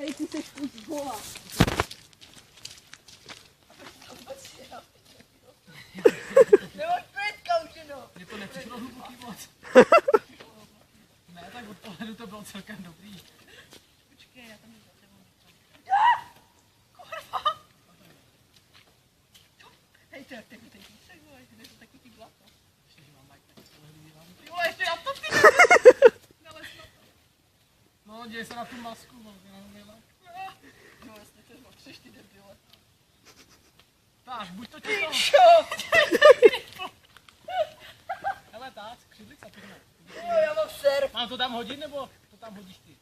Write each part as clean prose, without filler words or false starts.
Hej, ty seš už vola. Nemáš pětka už jenom. Mně to nepřišlo hluboký moc. Ne, tak od pohledu to bylo celkem dobrý. Počkej, já tam jdu za tebou. Kurva! Hej, to jak teď písek, vole, kde to taky ty blato. Ještě, že mám Mike, tak tohle dělám. Ty vole, ještě já to ty nalez na to. No, děj se na tu masku, mám nevěděla. No, jasně, to křeš ty debile. Táž, buď to číslo. Pičo! Hele, táž, křidlica, tyhle. Jo, já mám surf. Mám to tam hodit, nebo to tam hodíš ty?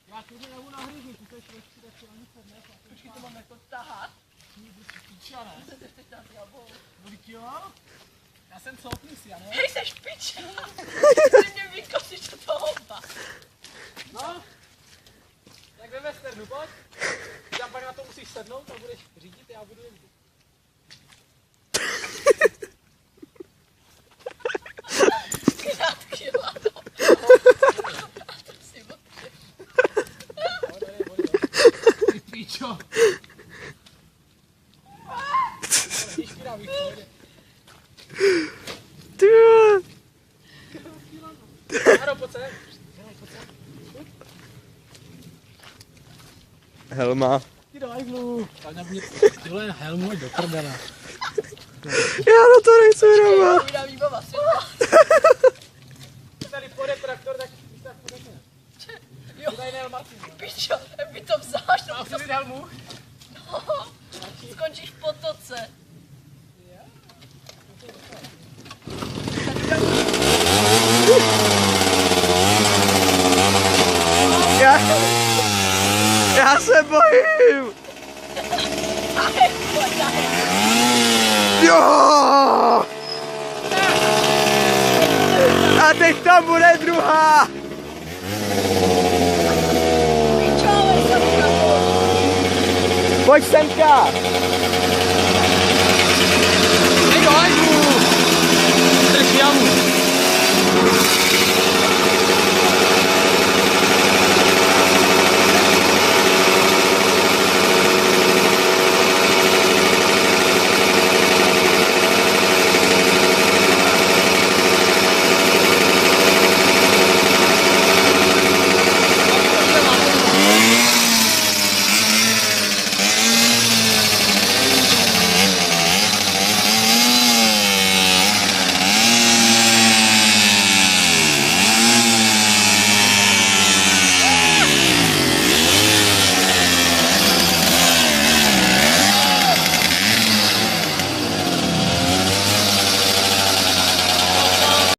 Já klidně nebu na hryznu, ty seš lehčí, tak si ani sedne. Počkej, to mám jako tahat. Píča, ne? Co jsi teď tam dělal? Kolik jo? Já jsem celotný si, já ne? Hej, seš piča! Ty mě vykosíš do toho houba. No, tak ve westernu, pojď. Ty tam pak na to musíš sednout a budeš řídit, já budu jezdit. Krátký lado. To si odkryj. Ty píčo. Vidíš, špinavý, v pohodě. Ty vole. Ano, pojď sem. Helma. Ty do hajglu. Tyhle helmu do prdela. Já na to nechci hrát. Vydá výbava světla. Tady pojede traktor, tak půjdeme. Jo, Tady nejel Martin. pičo, jak by to vzáš, Mám to si vzít helmu? skončíš v potoce. Já se bojím. Jo! A teď tam bude druhá. Pičo, ale jsem na půl. Pojď semka.